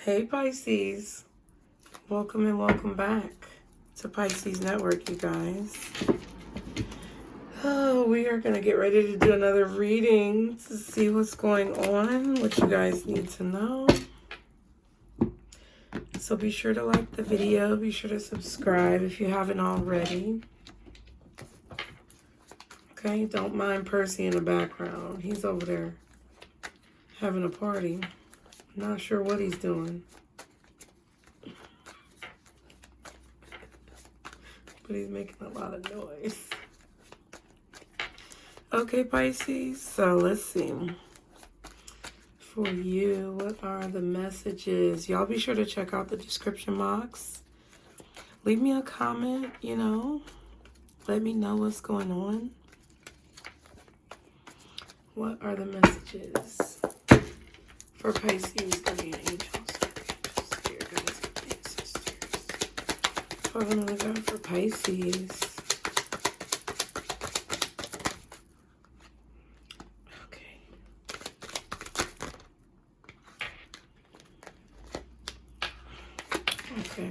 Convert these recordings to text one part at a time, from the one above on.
Hey Pisces, welcome and welcome back to Pisces Network, you guys. Oh, we are going to get ready to do another reading to see what's going on, what you guys need to know. So be sure to like the video, be sure to subscribe if you haven't already. Okay, don't mind Percy in the background. He's over there having a party. Not sure what he's doing. But he's making a lot of noise. Okay, Pisces, so let's see. For you, what are the messages? Y'all be sure to check out the description box. Leave me a comment, Let me know what's going on. What are the messages for Pisces, guardian angels, spirit guides, ancestors? Father, Mother God, for Pisces. Okay. Okay.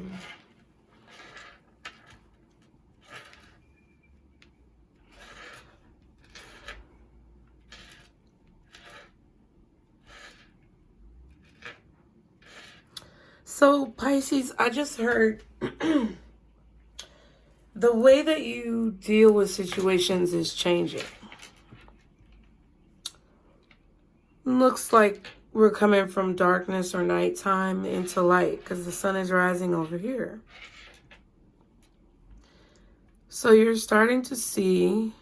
So, Pisces, I just heard the way that you deal with situations is changing. Looks like we're coming from darkness or nighttime into light because the sun is rising over here. So you're starting to see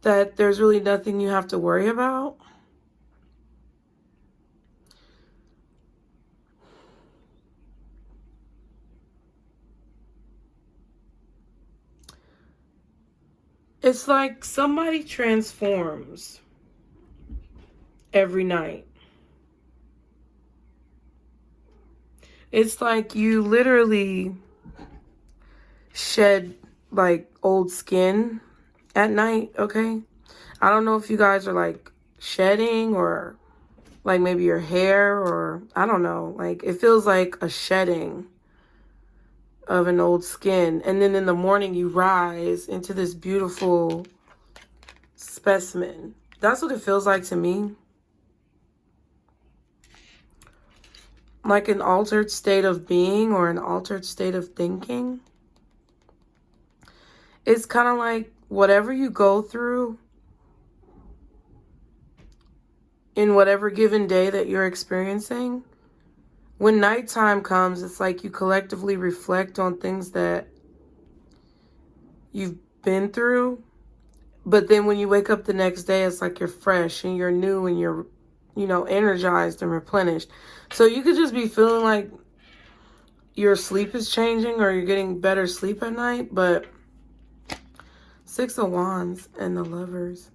that there's really nothing you have to worry about. It's like somebody transforms every night. It's like you literally shed like old skin at night, okay? I don't know if you guys are like shedding or like maybe your hair or I don't know. Like it feels like a shedding of an old skin. And then in the morning you rise into this beautiful specimen. That's what it feels like to me. Like an altered state of being or an altered state of thinking. It's kind of like whatever you go through in whatever given day that you're experiencing, when nighttime comes, it's like you collectively reflect on things that you've been through. But then when you wake up the next day, it's like you're fresh and you're new and you're, energized and replenished. So you could just be feeling like your sleep is changing or you're getting better sleep at night. But Six of Wands and the Lovers.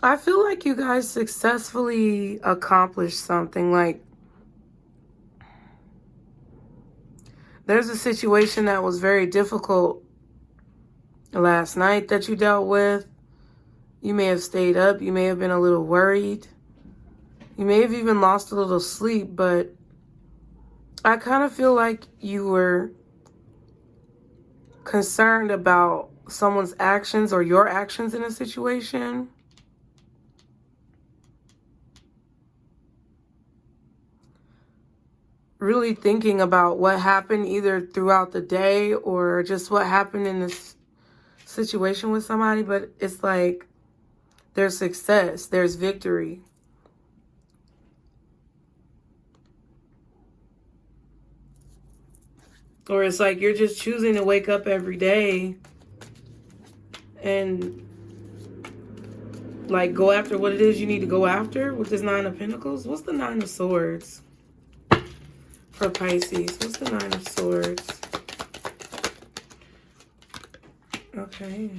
I feel like you guys successfully accomplished something. Like, there's a situation that was very difficult last night that you dealt with. You may have stayed up. You may have been a little worried. You may have even lost a little sleep, but I kind of feel like you were concerned about someone's actions or your actions in a situation. Really thinking about what happened either throughout the day or just what happened in this situation with somebody. But it's like there's success, there's victory. Or it's like you're just choosing to wake up every day and like go after what it is you need to go after with this Nine of Pentacles. What's the Nine of Swords for Pisces? What's the Nine of Swords? Okay.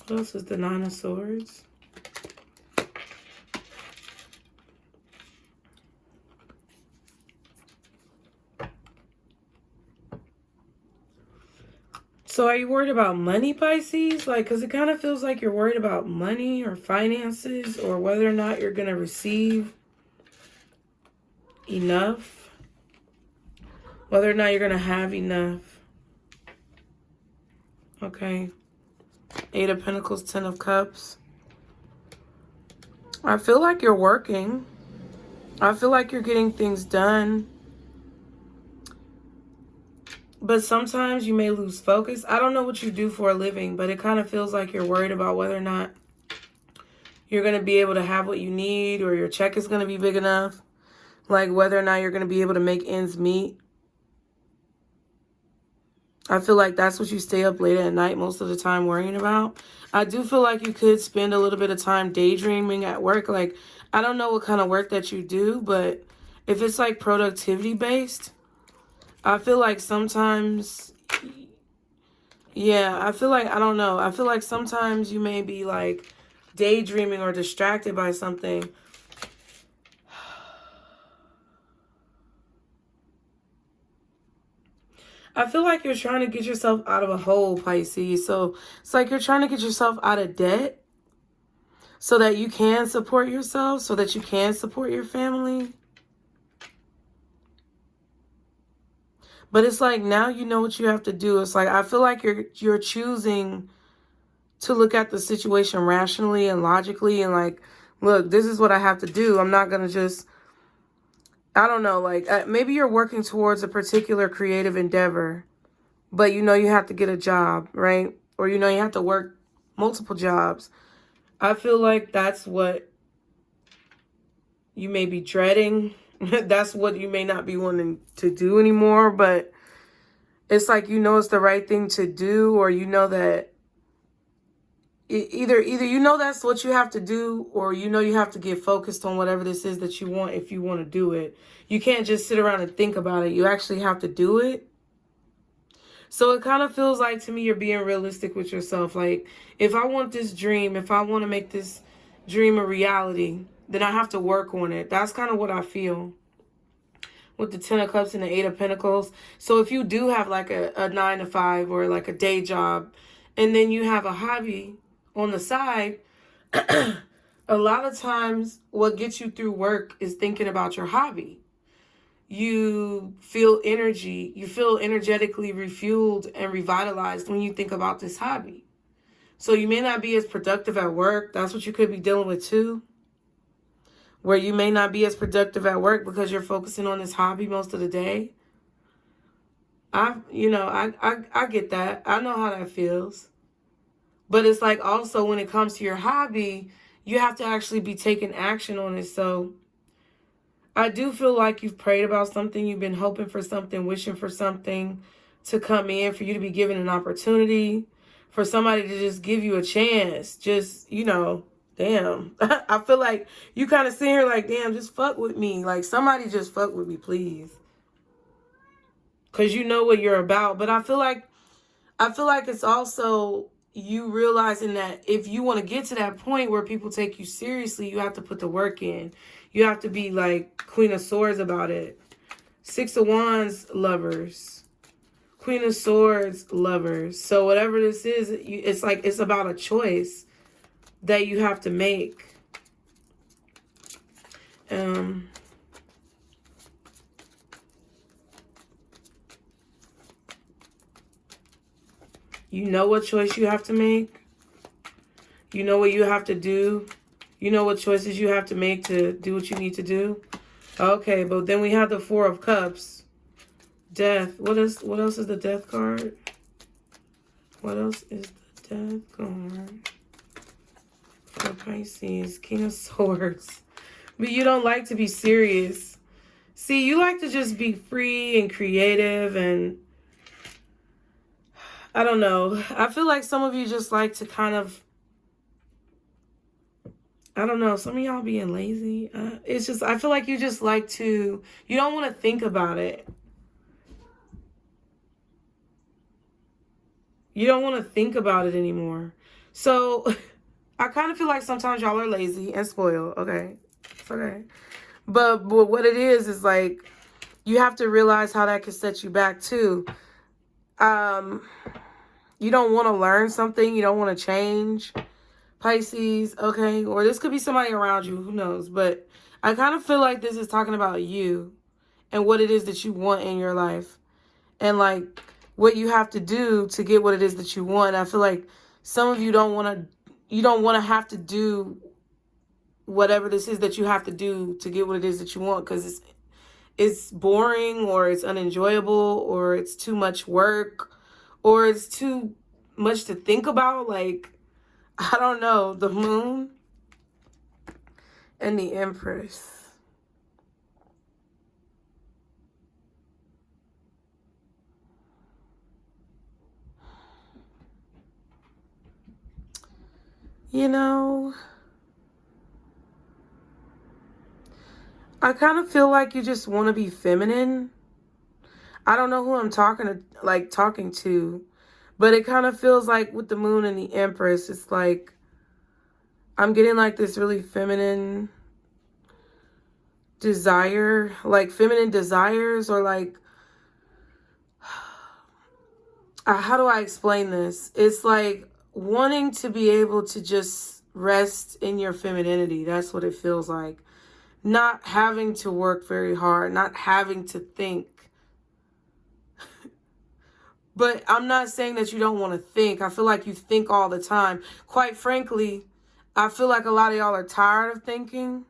What else is the Nine of Swords? So are you worried about money, Pisces? Like, because it kind of feels like you're worried about money or finances or whether or not you're going to receive enough. Whether or not you're going to have enough. Okay. 8 of Pentacles, 10 of Cups. I feel like you're working. I feel like you're getting things done. But sometimes you may lose focus. I don't know what you do for a living, but it kind of feels like you're worried about whether or not you're going to be able to have what you need or your check is going to be big enough. Like whether or not you're going to be able to make ends meet. I feel like that's what you stay up late at night most of the time worrying about. I do feel like you could spend a little bit of time daydreaming at work. Like, I don't know what kind of work that you do, but if it's like productivity based, I feel like sometimes, yeah, I feel like, I don't know. I feel like sometimes you may be like daydreaming or distracted by something. I feel like you're trying to get yourself out of a hole, Pisces. So it's like you're trying to get yourself out of debt so that you can support yourself, so that you can support your family. But it's like now you know what you have to do. It's like I feel like you're choosing to look at the situation rationally and logically and like, look, this is what I have to do. I'm not going to just, I don't know, like maybe you're working towards a particular creative endeavor, but you know you have to get a job, right? Or you know you have to work multiple jobs. I feel like that's what you may be dreading. That's what you may not be wanting to do anymore, but it's like you know it's the right thing to do, or you know that either you know that's what you have to do, or you know you have to get focused on whatever this is that you want if you want to do it. You can't just sit around and think about it. You actually have to do it. So it kind of feels like to me you're being realistic with yourself. Like, if I want this dream, if I want to make this dream a reality, then I have to work on it. That's kind of what I feel with the 10 of Cups and the 8 of Pentacles. So if you do have like a 9 to 5 or like a day job, and then you have a hobby on the side, a lot of times what gets you through work is thinking about your hobby. You feel energy, you feel energetically refueled and revitalized when you think about this hobby. So you may not be as productive at work. That's what you could be dealing with too. Where you may not be as productive at work because you're focusing on this hobby most of the day. I get that. I know how that feels. But it's like also when it comes to your hobby, you have to actually be taking action on it. So I do feel like you've prayed about something. You've been hoping for something, wishing for something to come in, for you to be given an opportunity, for somebody to just give you a chance. Just, you know, damn. I feel like you kind of sit here like, damn, just fuck with me. Like, somebody just fuck with me, please. Because you know what you're about. But I feel like it's also you realizing that if you want to get to that point where people take you seriously, you have to put the work in. You have to be like Queen of Swords about it. 6 of Wands, lovers. Queen of Swords, lovers. So whatever this is, it's like it's about a choice that you have to make. You know what choice you have to make. You know what you have to do. You know what choices you have to make to do what you need to do. Okay, but then we have the 4 of Cups. Death. What else is the Death card? What else is the Death card? For Pisces. King of Swords. But you don't like to be serious. See, you like to just be free and creative and I don't know. I feel like some of you just like to kind of, I don't know, some of y'all being lazy. It's just, I feel like you just like to, you don't want to think about it. You don't want to think about it anymore. So I kind of feel like sometimes y'all are lazy and spoiled. Okay. It's okay. But what it is like, you have to realize how that can set you back too. You don't want to learn something. You don't want to change, Pisces, okay? Or this could be somebody around you. Who knows? But I kind of feel like this is talking about you and what it is that you want in your life. And, like, what you have to do to get what it is that you want. I feel like some of you don't want to have to do whatever this is that you have to do to get what it is that you want, because it's boring, or it's unenjoyable, or it's too much work, or it's too much to think about. Like, I don't know. The Moon and the Empress. You know, I kind of feel like you just want to be feminine. I don't know who I'm talking to, but it kind of feels like with the Moon and the Empress, it's like I'm getting like this really feminine desire, like feminine desires, or like, how do I explain this? It's like wanting to be able to just rest in your femininity. That's what it feels like. Not having to work very hard, not having to think. But I'm not saying that you don't want to think. I feel like you think all the time. Quite frankly, I feel like a lot of y'all are tired of thinking.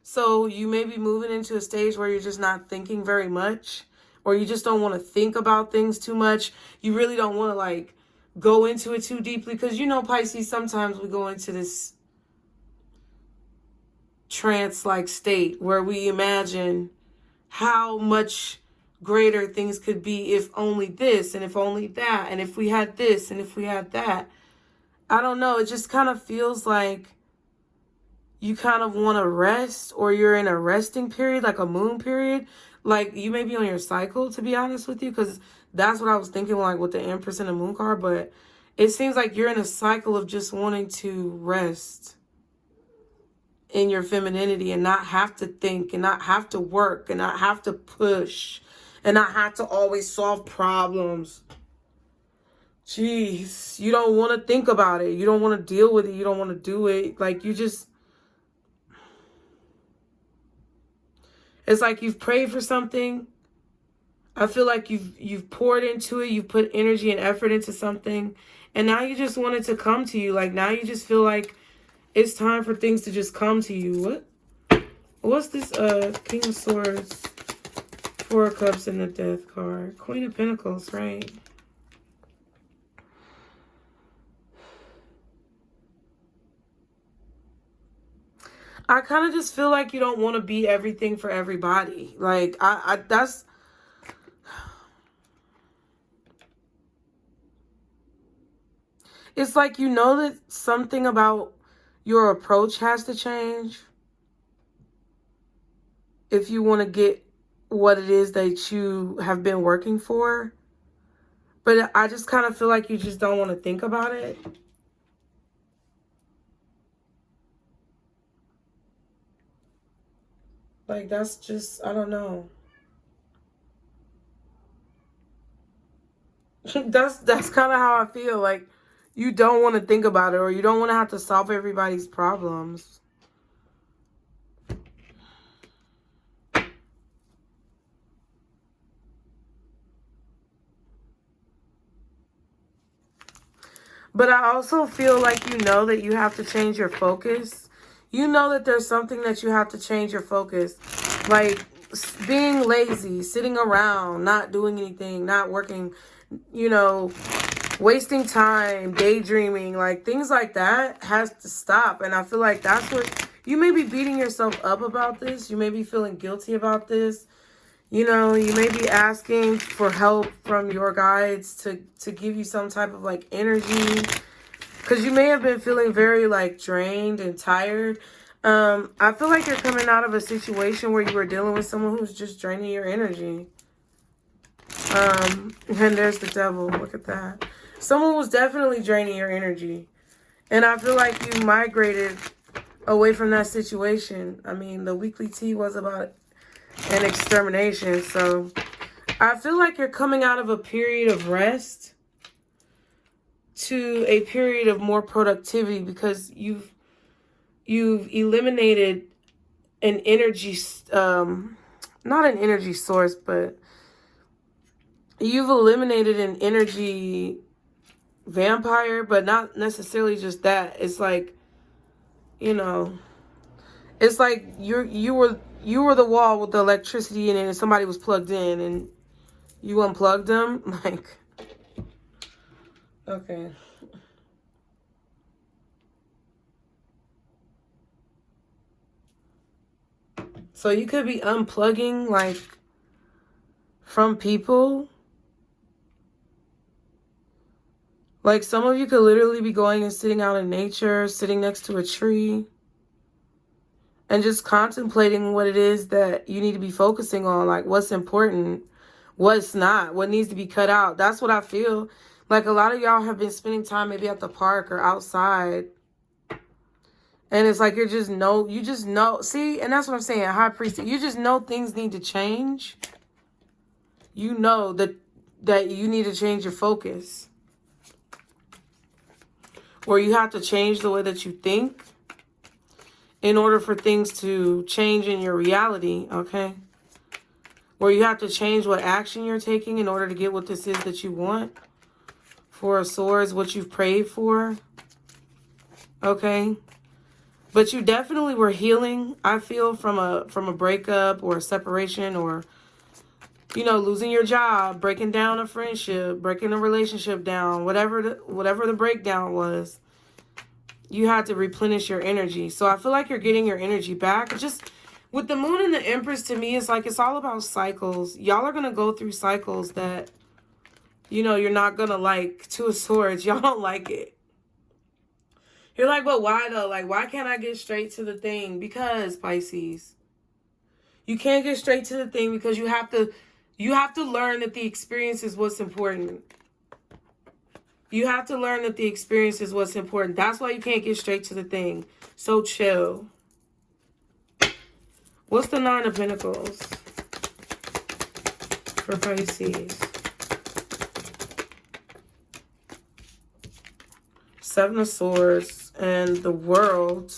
So you may be moving into a stage where you're just not thinking very much, or you just don't want to think about things too much. You really don't want to, like, go into it too deeply, because, you know, Pisces, sometimes we go into this trance-like state where we imagine how much greater things could be if only this, and if only that, and if we had this, and if we had that. I don't know. It just kind of feels like you kind of want to rest, or you're in a resting period, like a moon period. Like, you may be on your cycle, to be honest with you, because that's what I was thinking, like, with the Empress and the Moon card. But it seems like you're in a cycle of just wanting to rest in your femininity, and not have to think, and not have to work, and not have to push, and not have to always solve problems. Jeez, you don't want to think about it. You don't want to deal with it. You don't want to do it. Like, you just... It's like you've prayed for something. I feel like you've poured into it. You've put energy and effort into something. And now you just want it to come to you. Like, now you just feel like it's time for things to just come to you. What's this? King of Swords, Four of Cups, and the Death card. Queen of Pentacles, right? I kind of just feel like you don't want to be everything for everybody. Like, that's... It's like, you know that something about your approach has to change if you want to get what it is that you have been working for. But I just kind of feel like you just don't want to think about it. Like, that's just, I don't know. That's kind of how I feel. Like, you don't want to think about it, or you don't want to have to solve everybody's problems. But I also feel like you know that you have to change your focus. You know that there's something that you have to change your focus. Like, being lazy, sitting around, not doing anything, not working, you know, wasting time, daydreaming, like, things like that has to stop. And I feel like that's what... You may be beating yourself up about this. You may be feeling guilty about this. You know, you may be asking for help from your guides to give you some type of, like, energy. Because you may have been feeling very, like, drained and tired. I feel like you're coming out of a situation where you were dealing with someone who's just draining your energy. And there's the Devil. Look at that. Someone was definitely draining your energy. And I feel like you migrated away from that situation. I mean, the weekly tea was about an extermination. So I feel like you're coming out of a period of rest. to a period of more productivity because you've eliminated an energy, not an energy source, but you've eliminated an energy vampire, but not necessarily just that. It's like, you know, it's like you were the wall with the electricity in it and somebody was plugged in and you unplugged them. Like, okay. So you could be unplugging, like, from people. Like, some of you could literally be going and sitting out in nature, sitting next to a tree, and just contemplating what it is that you need to be focusing on, like what's important, what's not, what needs to be cut out. That's what I feel. Like, a lot of y'all have been spending time maybe at the park or outside. And it's like you just know. See, and that's what I'm saying, High Priest. You just know things need to change. You know that you need to change your focus. Or you have to change the way that you think in order for things to change in your reality, okay? Or you have to change what action you're taking in order to get what this is that you want. Four of Swords, what you've prayed for, okay? But you definitely were healing, I feel, from a breakup or a separation, or, you know, losing your job, breaking down a friendship, breaking a relationship down, whatever the breakdown was. You had to replenish your energy. So I feel like you're getting your energy back. Just with the Moon and the Empress, to me, it's like it's all about cycles. Y'all are going to go through cycles that, you know, you're not going to like. Two of Swords, y'all don't like it. You're like, but why though? Like, why can't I get straight to the thing? Because, Pisces, you can't get straight to the thing because you have to learn that the experience is what's important. You have to learn that the experience is what's important. That's why you can't get straight to the thing. So chill. What's the Nine of Pentacles for Pisces? Seven of Swords and the World.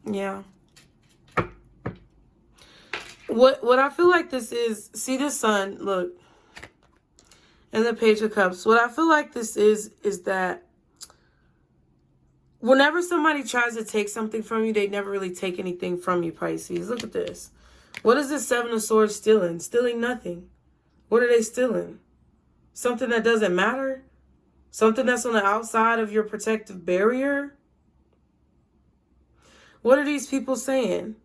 Yeah. What I feel like this is, see the Sun, look, and the Page of Cups. What I feel like this is that whenever somebody tries to take something from you, they never really take anything from you, Pisces. Look at this. What is this Seven of Swords stealing? Stealing nothing. What are they stealing? Something that doesn't matter? Something that's on the outside of your protective barrier? What are these people saying?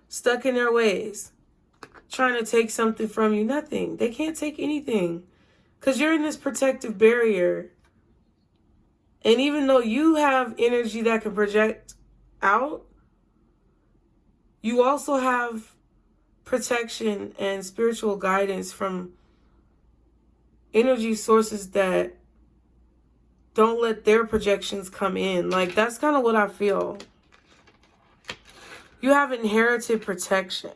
Stuck in their ways. Trying to take something from you. Nothing. They can't take anything. Because you're in this protective barrier. And even though you have energy that can project out, you also have protection and spiritual guidance from energy sources that don't let their projections come in. Like, that's kind of what I feel. You have inherited protection.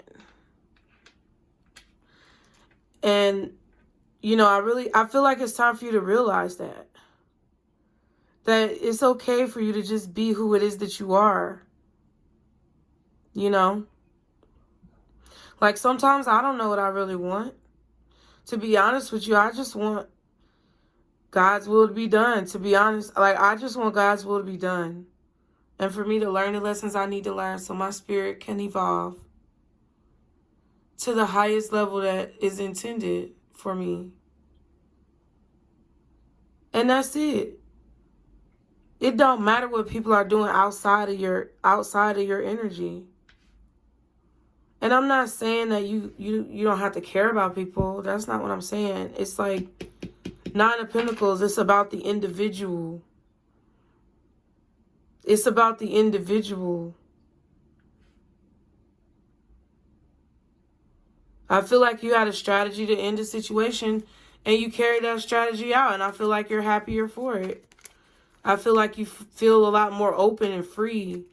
And, you know, I feel like it's time for you to realize that. That it's okay for you to just be who it is that you are. You know? Like, sometimes I don't know what I really want. To be honest with you, I just want God's will to be done. To be honest, like, I just want God's will to be done. And for me to learn the lessons I need to learn so my spirit can evolve to the highest level that is intended for me. And that's it. It don't matter what people are doing outside of your energy. And I'm not saying that you don't have to care about people. That's not what I'm saying. It's like Nine of Pentacles, it's about the individual. It's about the individual. I feel like you had a strategy to end the situation and you carried that strategy out, and I feel like you're happier for it. I feel like you feel a lot more open and free,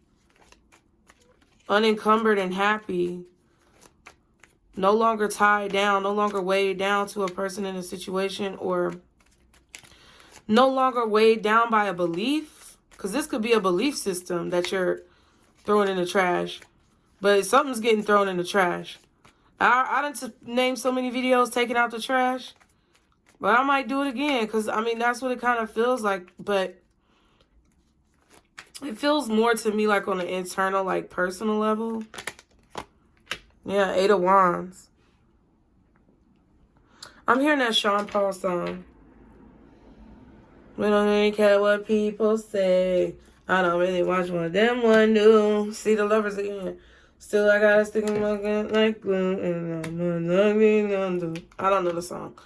unencumbered and happy. no longer tied down, no longer weighed down to a person in a situation, or no longer weighed down by a belief. Because this could be a belief system that you're throwing in the trash. But something's getting thrown in the trash. I didn't name so many videos taking out the trash. But I might do it again. Because, I mean, that's what it kind of feels like. But it feels more to me like on an internal, like personal level. Yeah, 8 of Wands. I'm hearing that Sean Paul song. We don't really care what people say. I don't really watch one of them one do. See the lovers again. Still, I gotta stick in my gun like glue. And I don't know the song.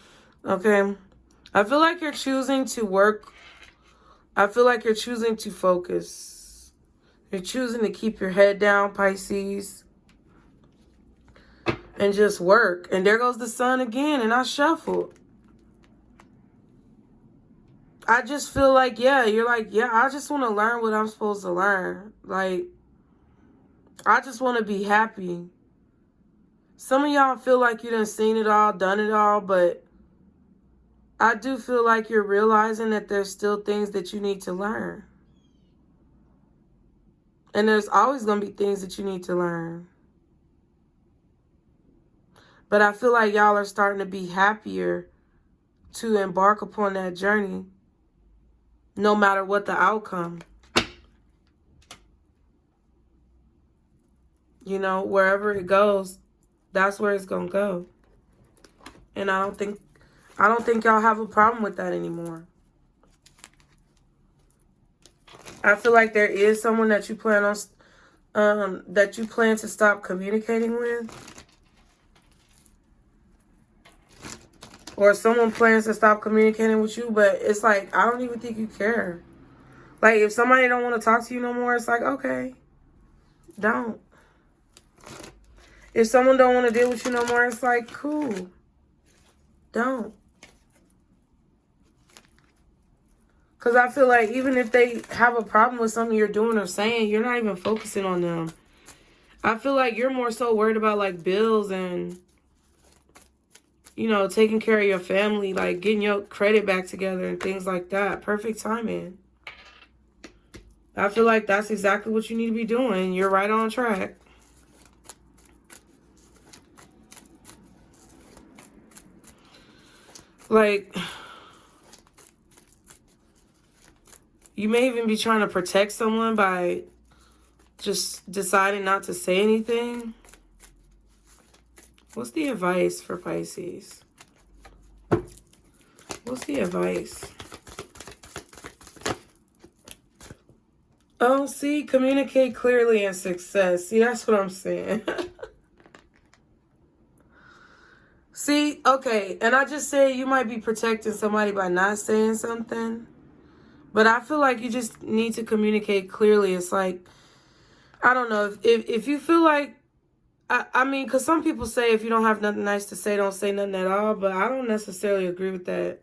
Okay. I feel like you're choosing to work. I feel like you're choosing to focus. You're choosing to keep your head down, Pisces. And just work. And there goes the sun again. And I shuffled. I just feel like, yeah, you're like, yeah, I just want to learn what I'm supposed to learn. Like, I just want to be happy. Some of y'all feel like you done seen it all, done it all, but I do feel like you're realizing that there's still things that you need to learn. And there's always going to be things that you need to learn. But I feel like y'all are starting to be happier to embark upon that journey, no matter what the outcome. You know, wherever it goes, that's where it's going to go. And I don't think y'all have a problem with that anymore. I feel like there is someone that you plan on, that you plan to stop communicating with. Or someone plans to stop communicating with you, but it's like, I don't even think you care. Like, if somebody don't want to talk to you no more, it's like, okay, don't. If someone don't want to deal with you no more, it's like, cool, don't. Because I feel like even if they have a problem with something you're doing or saying, you're not even focusing on them. I feel like you're more so worried about, like, bills and, you know, taking care of your family, like getting your credit back together and things like that. Perfect timing. I feel like that's exactly what you need to be doing. You're right on track. Like, you may even be trying to protect someone by just deciding not to say anything. What's the advice for Pisces? What's the advice? Oh, see, communicate clearly and success. See, that's what I'm saying. See, okay, and I just said you might be protecting somebody by not saying something. But I feel like you just need to communicate clearly. It's like, I don't know, if you feel like, I mean, because some people say if you don't have nothing nice to say, don't say nothing at all. But I don't necessarily agree with that.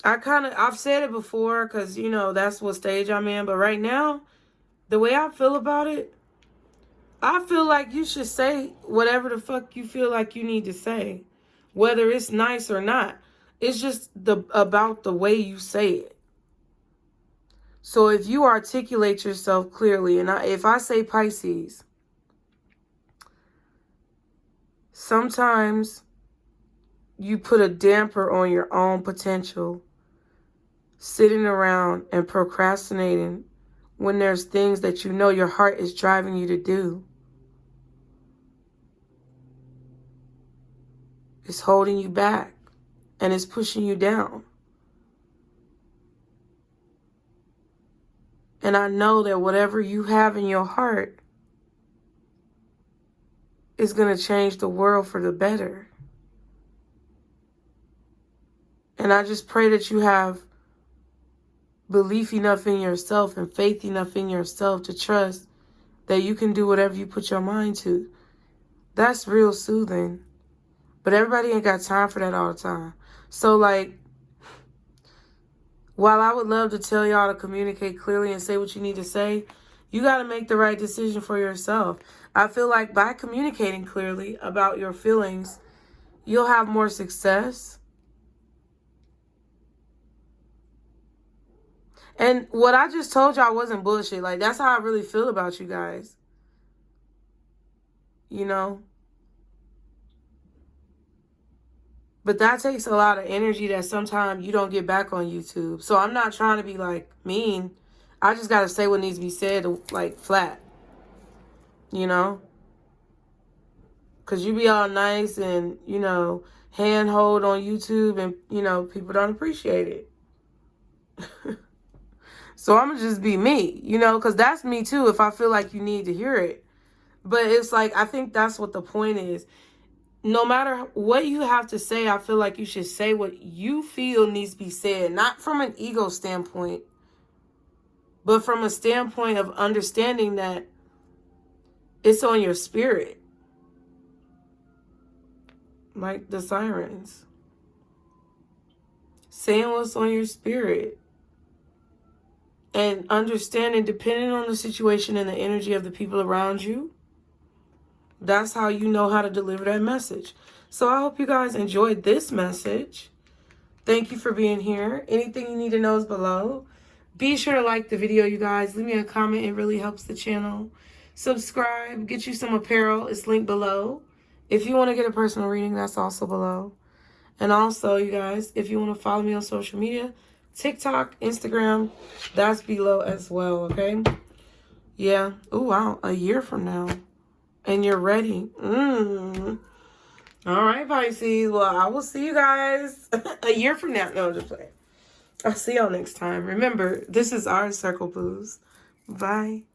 I've said it before because, you know, that's what stage I'm in. But right now, the way I feel about it, I feel like you should say whatever the fuck you feel like you need to say. Whether it's nice or not. It's just about the way you say it. So if you articulate yourself clearly, and if I say Pisces, sometimes you put a damper on your own potential, sitting around and procrastinating when there's things that you know your heart is driving you to do. It's holding you back and it's pushing you down. And I know that whatever you have in your heart is going to change the world for the better. And I just pray that you have belief enough in yourself and faith enough in yourself to trust that you can do whatever you put your mind to. That's real soothing. But everybody ain't got time for that all the time. So, like, while I would love to tell y'all to communicate clearly and say what you need to say, You got to make the right decision for yourself. I feel like by communicating clearly about your feelings, you'll have more success. And what I just told y'all wasn't bullshit. Like, that's how I really feel about you guys. You know? But that takes a lot of energy that sometimes you don't get back on YouTube. So I'm not trying to be, like, mean. I just got to say what needs to be said, like, flat. You know? Because you be all nice and, you know, handhold on YouTube and, you know, people don't appreciate it. So I'm going to just be me, you know, because that's me too if I feel like you need to hear it. But it's like, I think that's what the point is. No matter what you have to say, I feel like you should say what you feel needs to be said. Not from an ego standpoint, but from a standpoint of understanding that it's on your spirit. Like the sirens. Saying what's on your spirit. And understanding, depending on the situation and the energy of the people around you, that's how you know how to deliver that message. So I hope you guys enjoyed this message. Thank you for being here. Anything you need to know is below. Be sure to like the video, you guys. Leave me a comment. It really helps the channel. Subscribe. Get you some apparel. It's linked below. If you want to get a personal reading, that's also below. And also, you guys, if you want to follow me on social media, TikTok, Instagram, that's below as well, okay? Yeah. Oh, wow. A year from now. And you're ready. All right, Pisces. Well, I will see you guys a year from now. No, I'm just playing. I'll see y'all next time. Remember, this is our circle, booze. Bye.